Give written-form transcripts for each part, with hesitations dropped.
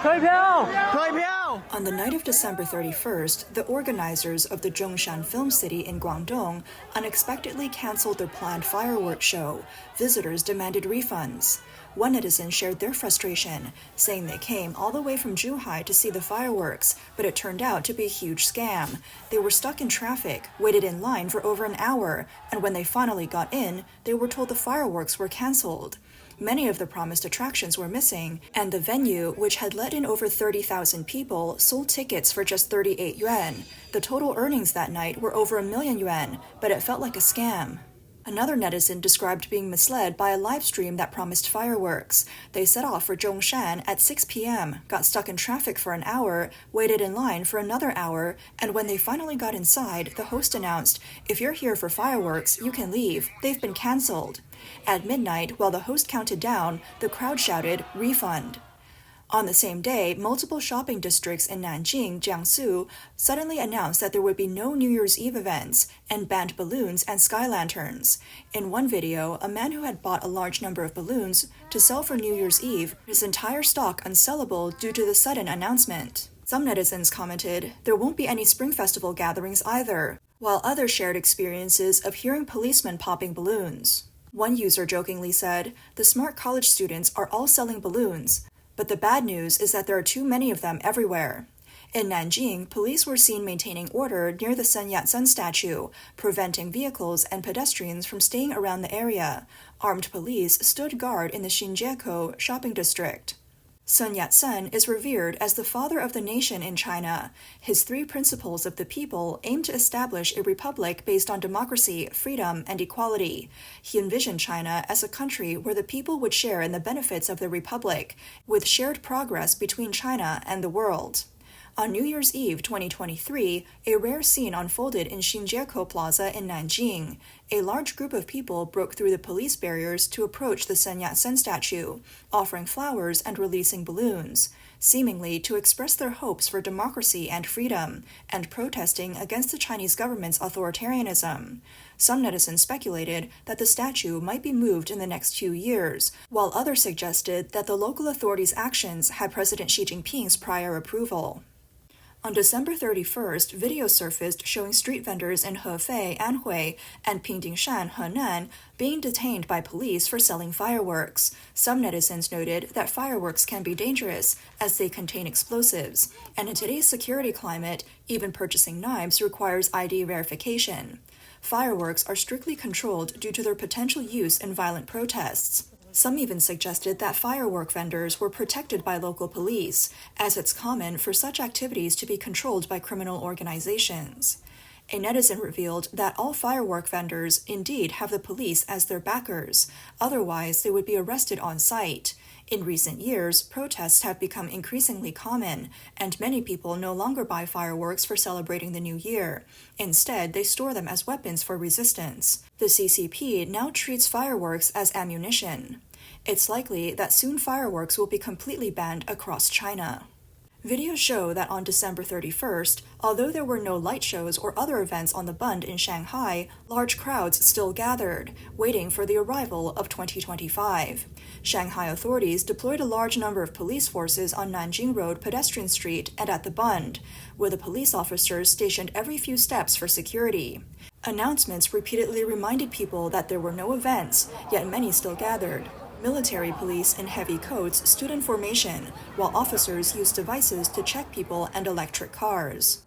On the night of December 31st, the organizers of the Zhongshan Film City in Guangdong unexpectedly canceled their planned fireworks show. Visitors demanded refunds. One netizen shared their frustration, saying they came all the way from Zhuhai to see the fireworks, but it turned out to be a huge scam. They were stuck in traffic, waited in line for over an hour, and when they finally got in, they were told the fireworks were canceled. Many of the promised attractions were missing, and the venue, which had let in over 30,000 people, sold tickets for just 38 yuan. The total earnings that night were over 1 million yuan, but it felt like a scam. Another netizen described being misled by a live stream that promised fireworks. They set off for Zhongshan at 6 p.m., got stuck in traffic for an hour, waited in line for another hour, and when they finally got inside, the host announced, "If you're here for fireworks, you can leave. They've been canceled." At midnight, while the host counted down, the crowd shouted, "Refund." On the same day, multiple shopping districts in Nanjing, Jiangsu, suddenly announced that there would be no New Year's Eve events and banned balloons and sky lanterns. In one video, a man who had bought a large number of balloons to sell for New Year's Eve, his entire stock unsellable due to the sudden announcement. Some netizens commented, "There won't be any Spring Festival gatherings either," while others shared experiences of hearing policemen popping balloons. One user jokingly said, "The smart college students are all selling balloons, but the bad news is that there are too many of them everywhere." In Nanjing, police were seen maintaining order near the Sun Yat-sen statue, preventing vehicles and pedestrians from staying around the area. Armed police stood guard in the Xinjieko shopping district. Sun Yat-sen is revered as the father of the nation in China. His 3 principles of the people aim to establish a republic based on democracy, freedom, and equality. He envisioned China as a country where the people would share in the benefits of the republic, with shared progress between China and the world. On New Year's Eve 2023, a rare scene unfolded in Xinjieko Plaza in Nanjing. A large group of people broke through the police barriers to approach the Sun Yat-sen statue, offering flowers and releasing balloons, seemingly to express their hopes for democracy and freedom, and protesting against the Chinese government's authoritarianism. Some netizens speculated that the statue might be moved in the next few years, while others suggested that the local authorities' actions had President Xi Jinping's prior approval. On December 31st, video surfaced showing street vendors in Hefei, Anhui, and Pingdingshan, Henan, being detained by police for selling fireworks. Some netizens noted that fireworks can be dangerous, as they contain explosives, and in today's security climate, even purchasing knives requires ID verification. Fireworks are strictly controlled due to their potential use in violent protests. Some even suggested that firework vendors were protected by local police, as it's common for such activities to be controlled by criminal organizations. A netizen revealed that all firework vendors indeed have the police as their backers, otherwise they would be arrested on site. In recent years, protests have become increasingly common, and many people no longer buy fireworks for celebrating the new year. Instead, they store them as weapons for resistance. The CCP now treats fireworks as ammunition. It's likely that soon fireworks will be completely banned across China. Videos show that on December 31st, although there were no light shows or other events on the Bund in Shanghai, large crowds still gathered, waiting for the arrival of 2025. Shanghai authorities deployed a large number of police forces on Nanjing Road Pedestrian Street and at the Bund, where the police officers stationed every few steps for security. Announcements repeatedly reminded people that there were no events, yet many still gathered. Military police in heavy coats stood in formation, while officers used devices to check people and electric cars.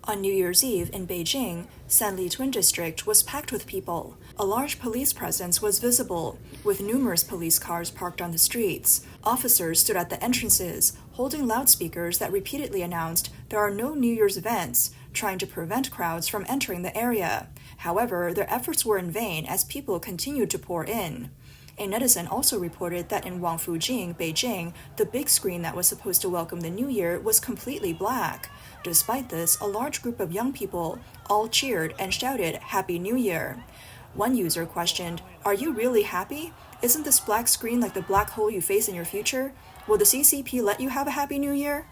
On New Year's Eve in Beijing, Sanli Twin District was packed with people. A large police presence was visible, with numerous police cars parked on the streets. Officers stood at the entrances, holding loudspeakers that repeatedly announced there are no New Year's events, trying to prevent crowds from entering the area. However, their efforts were in vain as people continued to pour in. A netizen also reported that in Wangfujing, Beijing, the big screen that was supposed to welcome the new year was completely black. Despite this, a large group of young people all cheered and shouted, "Happy New Year." One user questioned, "Are you really happy? Isn't this black screen like the black hole you face in your future? Will the CCP let you have a Happy New Year?"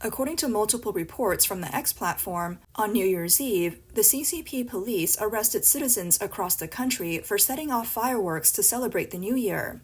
According to multiple reports from the X platform, on New Year's Eve, the CCP police arrested citizens across the country for setting off fireworks to celebrate the New Year.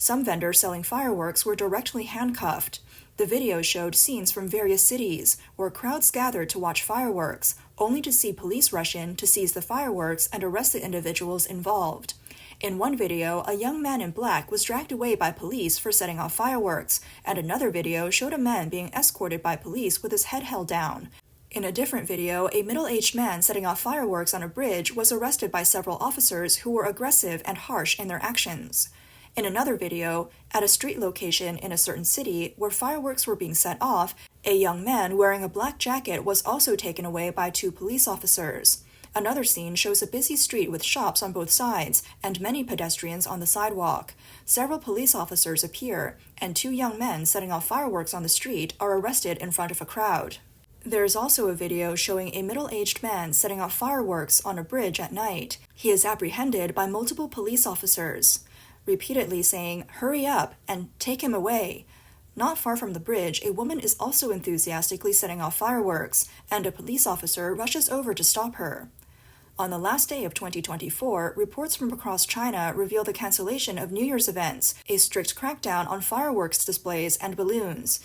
Some vendors selling fireworks were directly handcuffed. The video showed scenes from various cities where crowds gathered to watch fireworks, only to see police rush in to seize the fireworks and arrest the individuals involved. In one video, a young man in black was dragged away by police for setting off fireworks, and another video showed a man being escorted by police with his head held down. In a different video, a middle-aged man setting off fireworks on a bridge was arrested by several officers who were aggressive and harsh in their actions. In another video, at a street location in a certain city where fireworks were being set off, a young man wearing a black jacket was also taken away by two police officers. Another scene shows a busy street with shops on both sides and many pedestrians on the sidewalk. Several police officers appear, and two young men setting off fireworks on the street are arrested in front of a crowd. There is also a video showing a middle-aged man setting off fireworks on a bridge at night. He is apprehended by multiple police officers, repeatedly saying, "Hurry up," and "Take him away." Not far from the bridge, a woman is also enthusiastically setting off fireworks, and a police officer rushes over to stop her. On the last day of 2024, reports from across China reveal the cancellation of New Year's events, a strict crackdown on fireworks displays and balloons,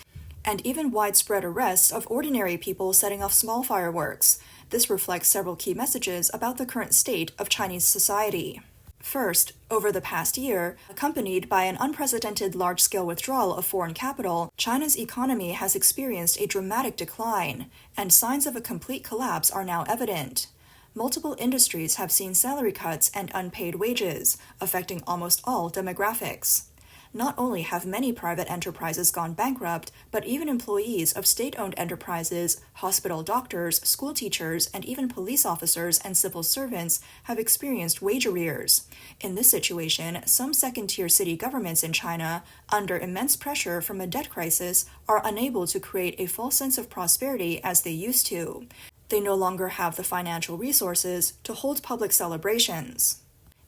and even widespread arrests of ordinary people setting off small fireworks. This reflects several key messages about the current state of Chinese society. First, over the past year, accompanied by an unprecedented large-scale withdrawal of foreign capital, China's economy has experienced a dramatic decline, and signs of a complete collapse are now evident. Multiple industries have seen salary cuts and unpaid wages, affecting almost all demographics. Not only have many private enterprises gone bankrupt, but even employees of state-owned enterprises, hospital doctors, school teachers, and even police officers and civil servants have experienced wage arrears. In this situation, some second-tier city governments in China, under immense pressure from a debt crisis, are unable to create a false sense of prosperity as they used to. They no longer have the financial resources to hold public celebrations.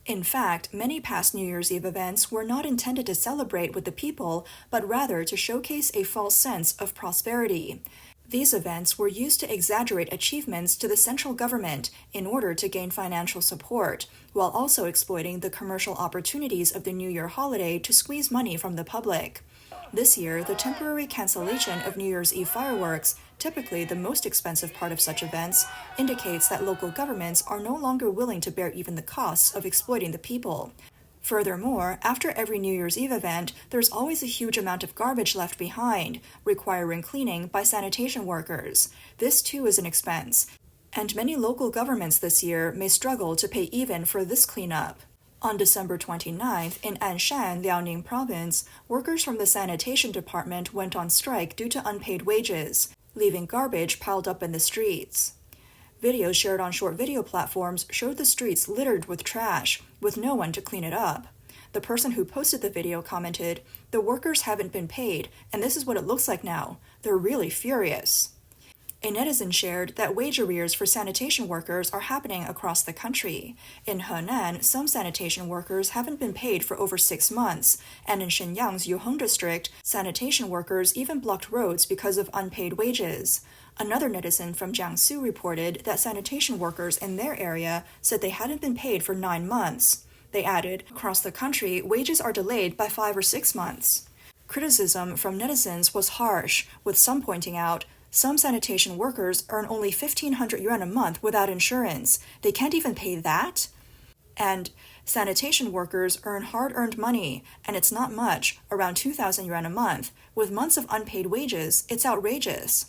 In fact, many past New Year's Eve events were not intended to celebrate with the people, but rather to showcase a false sense of prosperity. These events were used to exaggerate achievements to the central government in order to gain financial support, while also exploiting the commercial opportunities of the New Year holiday to squeeze money from the public. This year, the temporary cancellation of New Year's Eve fireworks, typically the most expensive part of such events, indicates that local governments are no longer willing to bear even the costs of exploiting the people. Furthermore, after every New Year's Eve event, there's always a huge amount of garbage left behind, requiring cleaning by sanitation workers. This too is an expense, and many local governments this year may struggle to pay even for this cleanup. On December 29th, in Anshan, Liaoning Province, workers from the sanitation department went on strike due to unpaid wages, leaving garbage piled up in the streets. Videos shared on short video platforms showed the streets littered with trash, with no one to clean it up. The person who posted the video commented, "The workers haven't been paid, and this is what it looks like now. They're really furious." A netizen shared that wage arrears for sanitation workers are happening across the country. In Henan, some sanitation workers haven't been paid for over 6 months, and in Shenyang's Yuheng district, sanitation workers even blocked roads because of unpaid wages. Another netizen from Jiangsu reported that sanitation workers in their area said they hadn't been paid for 9 months. They added, across the country, wages are delayed by 5 or 6 months. Criticism from netizens was harsh, with some pointing out, some sanitation workers earn only 1,500 yuan a month without insurance. They can't even pay that? And sanitation workers earn hard-earned money, and it's not much, around 2,000 yuan a month. With months of unpaid wages, it's outrageous.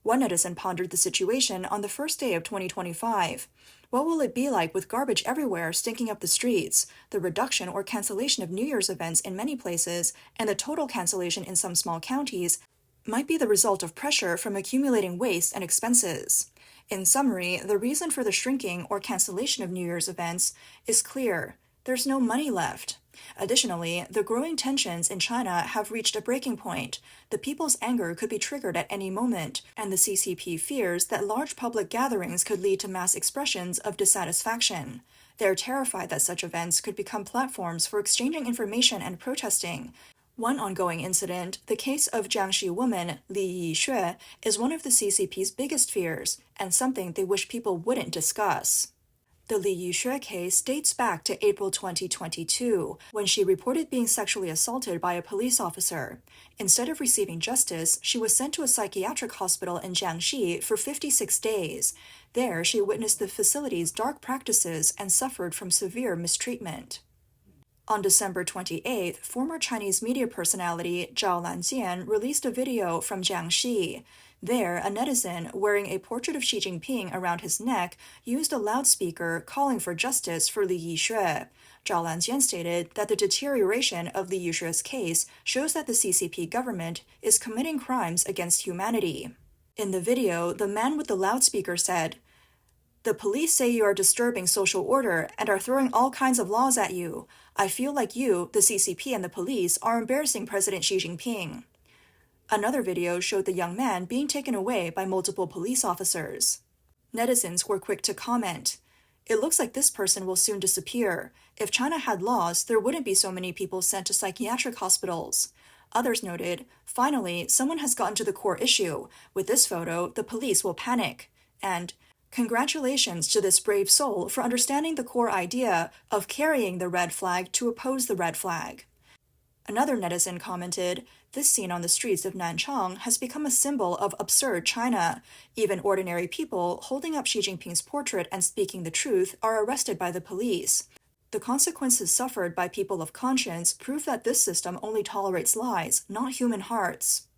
One netizen pondered the situation on the first day of 2025. What will it be like with garbage everywhere stinking up the streets, the reduction or cancellation of New Year's events in many places, and the total cancellation in some small counties might be the result of pressure from accumulating waste and expenses. In summary, the reason for the shrinking or cancellation of New Year's events is clear. There's no money left. Additionally, the growing tensions in China have reached a breaking point. The people's anger could be triggered at any moment, and the CCP fears that large public gatherings could lead to mass expressions of dissatisfaction. They're terrified that such events could become platforms for exchanging information and protesting. One ongoing incident, the case of Jiangxi woman Lee Yixue, is one of the CCP's biggest fears, and something they wish people wouldn't discuss. The Lee Yixue case dates back to April 2022, when she reported being sexually assaulted by a police officer. Instead of receiving justice, she was sent to a psychiatric hospital in Jiangxi for 56 days. There, she witnessed the facility's dark practices and suffered from severe mistreatment. On December 28th, former Chinese media personality Zhao Lanjian released a video from Jiangxi. There, a netizen wearing a portrait of Xi Jinping around his neck used a loudspeaker calling for justice for Lee Yixue. Zhao Lanjian stated that the deterioration of Lee Yixue's case shows that the CCP government is committing crimes against humanity. In the video, the man with the loudspeaker said, "The police say you are disturbing social order and are throwing all kinds of laws at you. I feel like you, the CCP, and the police are embarrassing President Xi Jinping." Another video showed the young man being taken away by multiple police officers. Netizens were quick to comment, "It looks like this person will soon disappear. If China had laws, there wouldn't be so many people sent to psychiatric hospitals." Others noted, "Finally, someone has gotten to the core issue. With this photo, the police will panic." And, "Congratulations to this brave soul for understanding the core idea of carrying the red flag to oppose the red flag." Another netizen commented, "This scene on the streets of Nanchang has become a symbol of absurd China. Even ordinary people holding up Xi Jinping's portrait and speaking the truth are arrested by the police. The consequences suffered by people of conscience prove that this system only tolerates lies, not human hearts."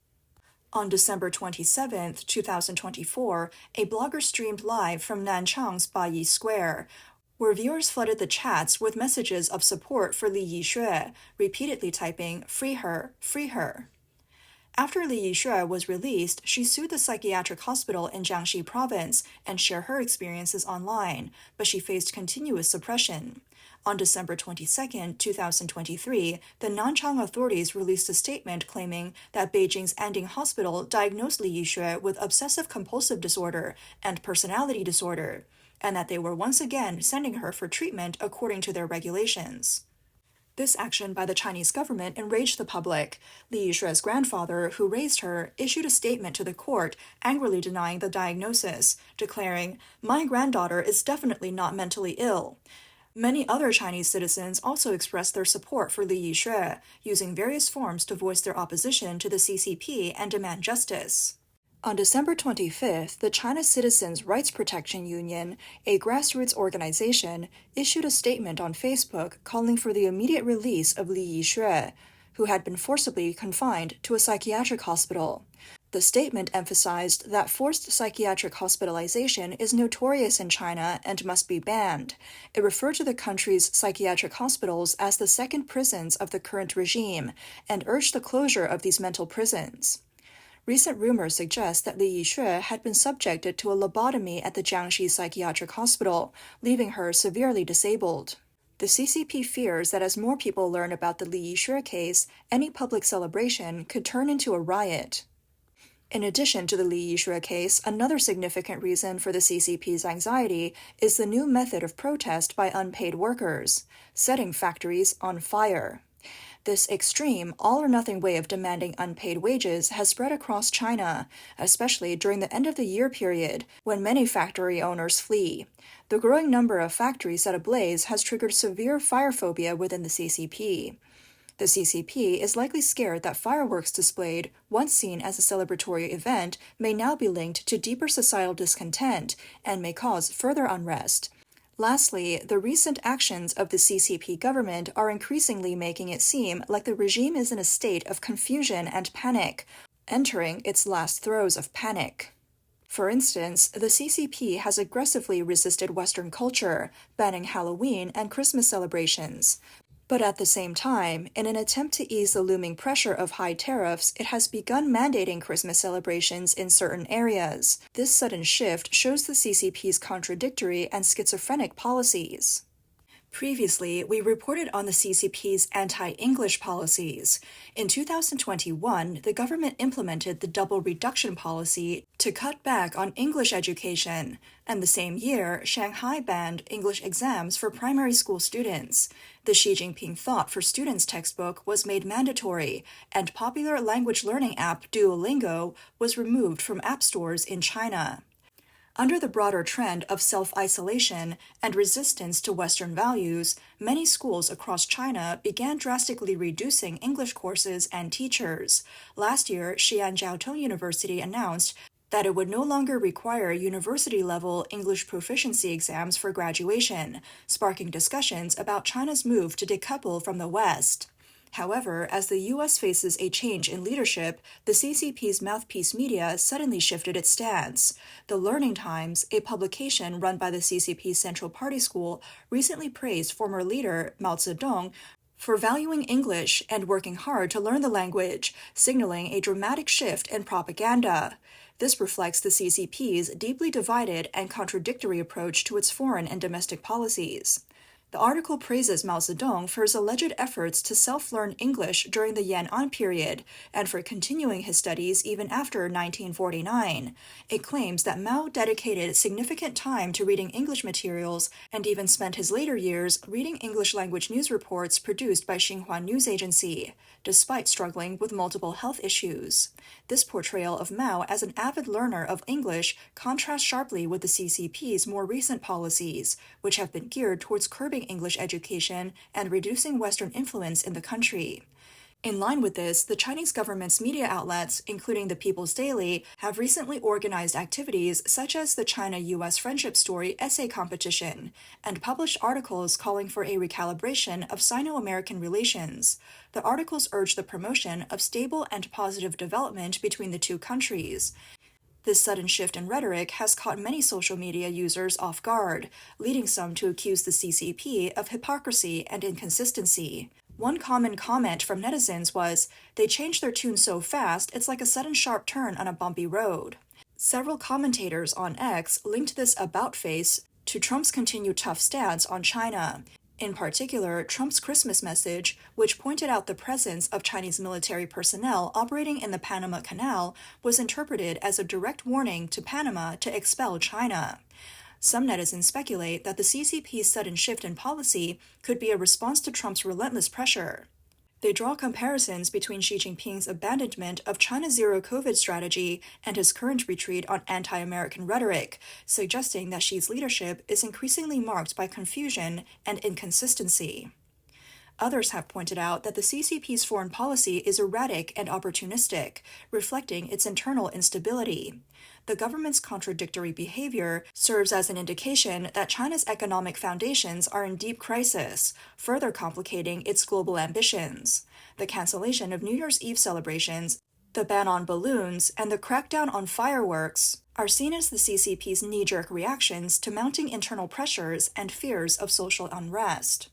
On December 27, 2024, a blogger streamed live from Nanchang's Bayi Square, where viewers flooded the chats with messages of support for Lee Yixue, repeatedly typing, "Free her, free her." After Lee Yixue was released, she sued the psychiatric hospital in Jiangxi province and shared her experiences online, but she faced continuous suppression. On December 22, 2023, the Nanchang authorities released a statement claiming that Beijing's Anding Hospital diagnosed Lee Yixue with obsessive-compulsive disorder and personality disorder, and that they were once again sending her for treatment according to their regulations. This action by the Chinese government enraged the public. Lee Yixue's grandfather, who raised her, issued a statement to the court angrily denying the diagnosis, declaring, "My granddaughter is definitely not mentally ill." Many other Chinese citizens also expressed their support for Lee Yixue, using various forms to voice their opposition to the CCP and demand justice. On December 25th, the China Citizens' Rights Protection Union, a grassroots organization, issued a statement on Facebook calling for the immediate release of Lee Yixue, who had been forcibly confined to a psychiatric hospital. The statement emphasized that forced psychiatric hospitalization is notorious in China and must be banned. It referred to the country's psychiatric hospitals as the second prisons of the current regime and urged the closure of these mental prisons. Recent rumors suggest that Lee Yixue had been subjected to a lobotomy at the Jiangxi Psychiatric Hospital, leaving her severely disabled. The CCP fears that as more people learn about the Lee Yixue case, any public celebration could turn into a riot. In addition to the Lee Yixue case, another significant reason for the CCP's anxiety is the new method of protest by unpaid workers, setting factories on fire. This extreme, all-or-nothing way of demanding unpaid wages has spread across China, especially during the end-of-the-year period, when many factory owners flee. The growing number of factories set ablaze has triggered severe fire phobia within the CCP. The CCP is likely scared that fireworks displayed, once seen as a celebratory event, may now be linked to deeper societal discontent and may cause further unrest. Lastly, the recent actions of the CCP government are increasingly making it seem like the regime is in a state of confusion and panic, entering its last throes of panic. For instance, the CCP has aggressively resisted Western culture, banning Halloween and Christmas celebrations. But at the same time, in an attempt to ease the looming pressure of high tariffs, it has begun mandating Christmas celebrations in certain areas. This sudden shift shows the CCP's contradictory and schizophrenic policies. Previously, we reported on the CCP's anti-English policies. In 2021, the government implemented the double reduction policy to cut back on English education, and the same year, Shanghai banned English exams for primary school students. The Xi Jinping Thought for Students textbook was made mandatory, and popular language learning app Duolingo was removed from app stores in China. Under the broader trend of self-isolation and resistance to Western values, many schools across China began drastically reducing English courses and teachers. Last year, Xi'an Jiaotong University announced that it would no longer require university-level English proficiency exams for graduation, sparking discussions about China's move to decouple from the West. However, as the U.S. faces a change in leadership, the CCP's mouthpiece media suddenly shifted its stance. The Learning Times, a publication run by the CCP's Central Party School, recently praised former leader Mao Zedong for valuing English and working hard to learn the language, signaling a dramatic shift in propaganda. This reflects the CCP's deeply divided and contradictory approach to its foreign and domestic policies. The article praises Mao Zedong for his alleged efforts to self-learn English during the Yan'an period and for continuing his studies even after 1949. It claims that Mao dedicated significant time to reading English materials and even spent his later years reading English-language news reports produced by Xinhua News Agency, despite struggling with multiple health issues. This portrayal of Mao as an avid learner of English contrasts sharply with the CCP's more recent policies, which have been geared towards curbing English education and reducing Western influence in the country. In line with this, the Chinese government's media outlets, including the People's Daily, have recently organized activities such as the China-U.S. Friendship Story essay competition and published articles calling for a recalibration of Sino-American relations. The articles urge the promotion of stable and positive development between the two countries. This sudden shift in rhetoric has caught many social media users off guard, leading some to accuse the CCP of hypocrisy and inconsistency. One common comment from netizens was, "They changed their tune so fast, it's like a sudden sharp turn on a bumpy road." Several commentators on X linked this about-face to Trump's continued tough stance on China. In particular, Trump's Christmas message, which pointed out the presence of Chinese military personnel operating in the Panama Canal, was interpreted as a direct warning to Panama to expel China. Some netizens speculate that the CCP's sudden shift in policy could be a response to Trump's relentless pressure. They draw comparisons between Xi Jinping's abandonment of China's zero-COVID strategy and his current retreat on anti-American rhetoric, suggesting that Xi's leadership is increasingly marked by confusion and inconsistency. Others have pointed out that the CCP's foreign policy is erratic and opportunistic, reflecting its internal instability. The government's contradictory behavior serves as an indication that China's economic foundations are in deep crisis, further complicating its global ambitions. The cancellation of New Year's Eve celebrations, the ban on balloons, and the crackdown on fireworks are seen as the CCP's knee-jerk reactions to mounting internal pressures and fears of social unrest.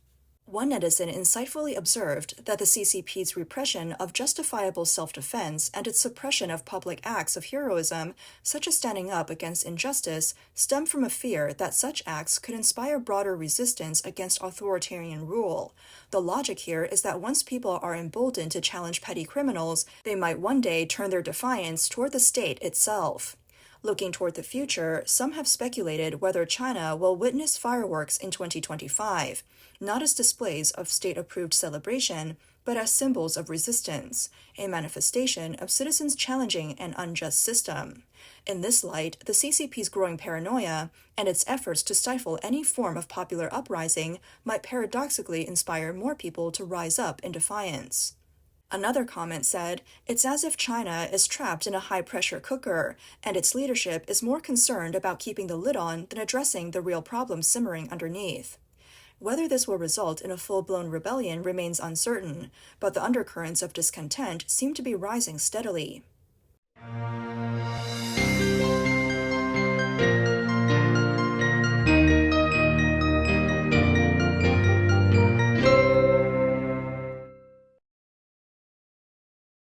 One netizen insightfully observed that the CCP's repression of justifiable self-defense and its suppression of public acts of heroism, such as standing up against injustice, stem from a fear that such acts could inspire broader resistance against authoritarian rule. The logic here is that once people are emboldened to challenge petty criminals, they might one day turn their defiance toward the state itself. Looking toward the future, some have speculated whether China will witness fireworks in 2025, not as displays of state-approved celebration, but as symbols of resistance, a manifestation of citizens challenging an unjust system. In this light, the CCP's growing paranoia and its efforts to stifle any form of popular uprising might paradoxically inspire more people to rise up in defiance. Another comment said, "It's as if China is trapped in a high-pressure cooker, and its leadership is more concerned about keeping the lid on than addressing the real problems simmering underneath." Whether this will result in a full-blown rebellion remains uncertain, but the undercurrents of discontent seem to be rising steadily.